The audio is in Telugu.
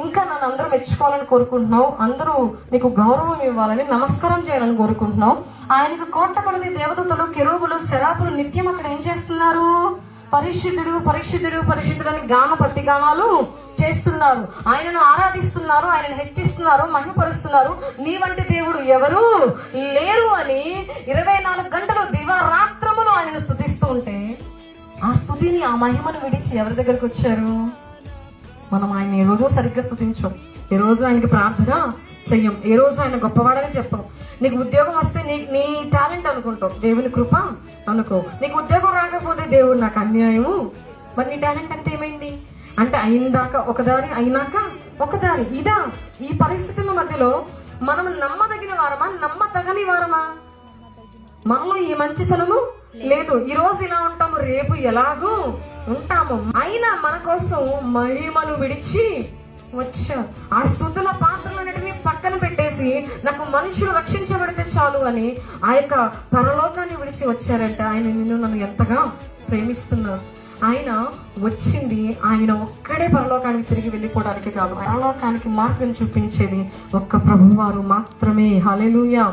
ఇంకా నన్ను అందరూ మెచ్చుకోవాలని కోరుకుంటున్నావు, అందరూ నీకు గౌరవం ఇవ్వాలని, నమస్కారం చేయాలని కోరుకుంటున్నావు. ఆయనకు కోట్ల కొలది దేవదూతలు, కెరూబులు, శరాపులు నిత్యం అక్కడ ఏం చేస్తున్నారు? పరిశుద్ధుడు పరిశుద్ధుడు పరిశుద్ధుడు అని గాన ప్రతిగానాలు చేస్తున్నారు. ఆయనను ఆరాధిస్తున్నారు, ఆయనను హెచ్చిస్తున్నారు, మహిమపరుస్తున్నారు. నీ వంటి దేవుడు ఎవరు లేరు అని 24 గంటలు దివారాత్రములు ఆయనను స్తుతిస్తూ ఉంటే, ఆ స్తుతిని, ఆ మహిమను విడిచి ఎవరి దగ్గరకు వచ్చారు? మనం ఆయన ఏ రోజు సరిగ్గా స్తుతించాం, ఏ రోజు ఆయనకి ప్రార్థన చెయ్యం, ఏ రోజు ఆయన గొప్పవాడని చెప్పాం. నీకు ఉద్యోగం వస్తే నీ టాలెంట్ అనుకుంటావు, దేవుని కృప అనుకో. నీకు ఉద్యోగం రాకపోతే దేవుడు నాకు అన్యాయము, మరి నీ టాలెంట్ అంతా ఏమైంది? అంటే అయిందాక ఒక దారి, అయినాక ఒక దారి. ఇదా ఈ పరిస్థితుల మధ్యలో మనం నమ్మదగిన వారమా, నమ్మదగని వారమా? మనలో ఈ మంచితనము లేదు. ఈ రోజు ఇలా ఉంటాము, రేపు ఎలాగూ ఉంటాము. అయినా మన కోసం మహిమను విడిచి వచ్చారు. ఆ స్తుతుల పాత్రలన్నిటిని పక్కన పెట్టేసి నాకు మనుషులు రక్షించబడితే చాలు అని ఆ యొక్క పరలోకాన్ని విడిచి వచ్చారంటే ఆయన నిన్ను నన్ను ఎంతగా ప్రేమిస్తున్నారు. ఆయన వచ్చింది ఆయన ఒక్కడే పరలోకానికి తిరిగి వెళ్ళిపోవడానికి కాదు, పరలోకానికి మార్గం చూపించేది ఒక్క ప్రభువారు మాత్రమే. హల్లెలూయా.